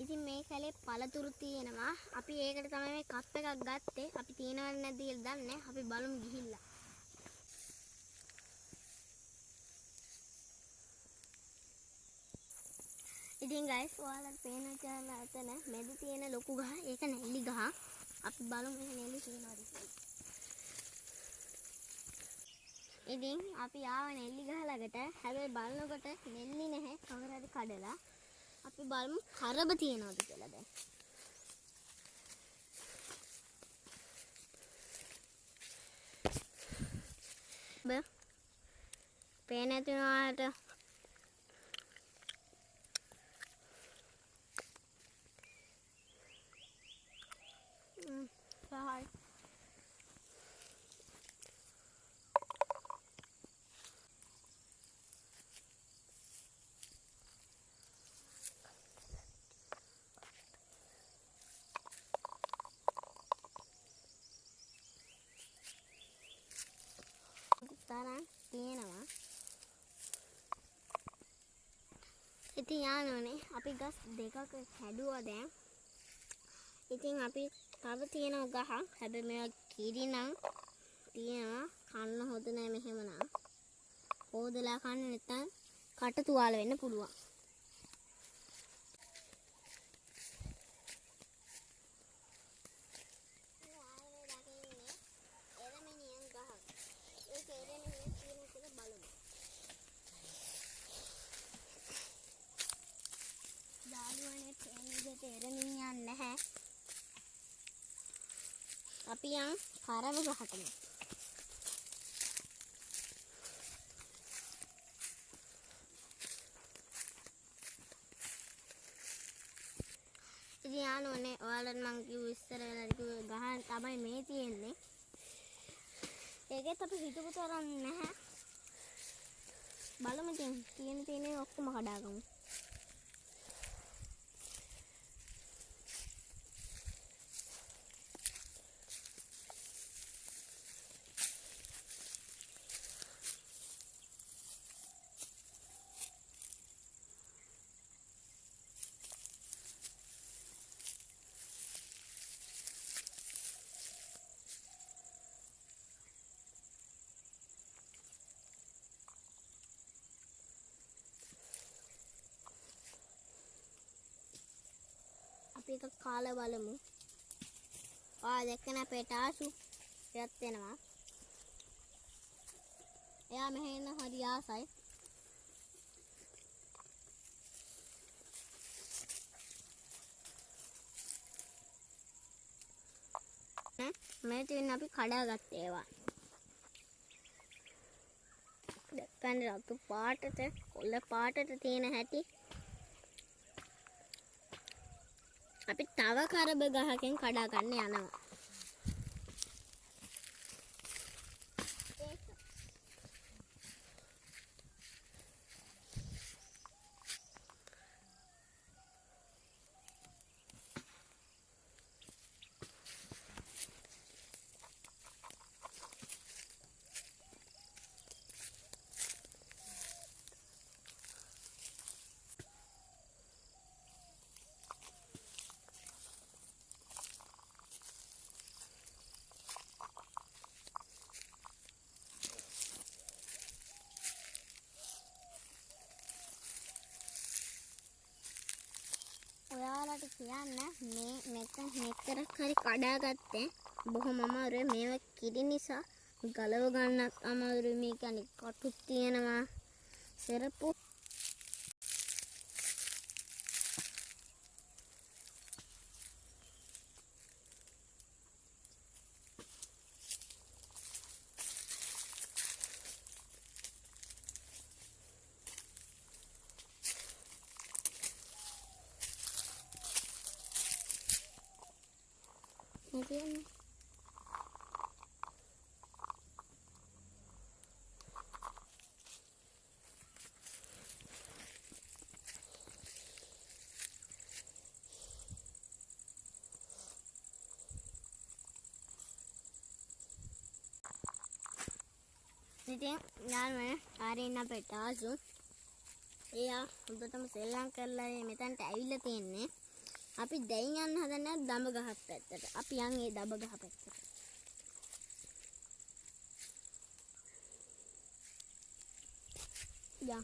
ඉතින් මේ කැලේ පළතුරු තියෙනවා. අපි ඒකට තමයි මේ කප් එකක් ගත්තේ. අපි තියනවද නැද්ද කියලා දන්නේ. අපි බලමු ගිහිල්ලා. ඉතින් guys ඔයාලට පේනවා කියලා අතන මැද තියෙන ලොකු ගහ ඒක නෙල්ලි ගහ. අපි බලමු මේ නෙල්ලි තියෙනවද කියලා. ඉතින් අපි ආව නෙල්ලි ගහ ළඟට. හැබැයි බලනකොට නෙල්ලි නැහැ කවුරු හරි කඩලා. අපි බලමු කරබ තියනවද කියලා දැන්. පේන්නේ නැතුනට සහයි තරම් තියෙනවා. ඉතින් යාළුවනේ අපි ගස් දෙකක හැදුවා දැන්. ඉතින් අපි තව තියෙන ගහ හැබැයි මේවා කිරි නම් තියෙනවා කන්න හොඳ නැහැ මෙහෙමනම්. හොදලා කන්න නැත්නම් කට තුවාල වෙන්න පුළුවන්. එරමිනියන් නැහැ. අපි යන් කරව ගහටම. ඉතින් යාළුවනේ ඔයාලට මං කිව්ව ඉස්සර වෙලාවට කිව්ව ගහ තමයි මේ තියෙන්නේ. ඒකෙත් අපි හිතපු තරම් නැහැ. බලමු ඉතින් තියෙන ඔක්කොම කඩාගමු. අපි එක කාලා බලමු. දැක්කන අපේ ටාසු යත් වෙනවා. එයා මෙහෙන්න හරි ආසයි. මේ තියෙන අපි කඩාගත්තේ ඒවා. දැක්කන රතු පාටට කොළ පාටට තියෙන හැටි. අපි තව කරබ ගහකින් කඩා ගන්න යනවා. කියන්න මේ මෙතන මෙතරක් හරි කඩාගත්තේ බොහොම අමාරුයි. මේවා කිරි නිසා ගලව ගන්නත් අමාරුයි. මේ කියන්නේ කටුත් තියෙනවා සෙරප්පු. Again. ඉතින් යාළුවනේ ආරින්න අපේ ටාසු එයා හොඳටම සෙල්ලම් කරලා මෙතනට ඇවිල්ලා තියෙන්නේ. අපි දැන් යන්න හදන්නේ දඹ ගහක් පැත්තට. අපි යන්නේ දඹ ගහ පැත්තට. යා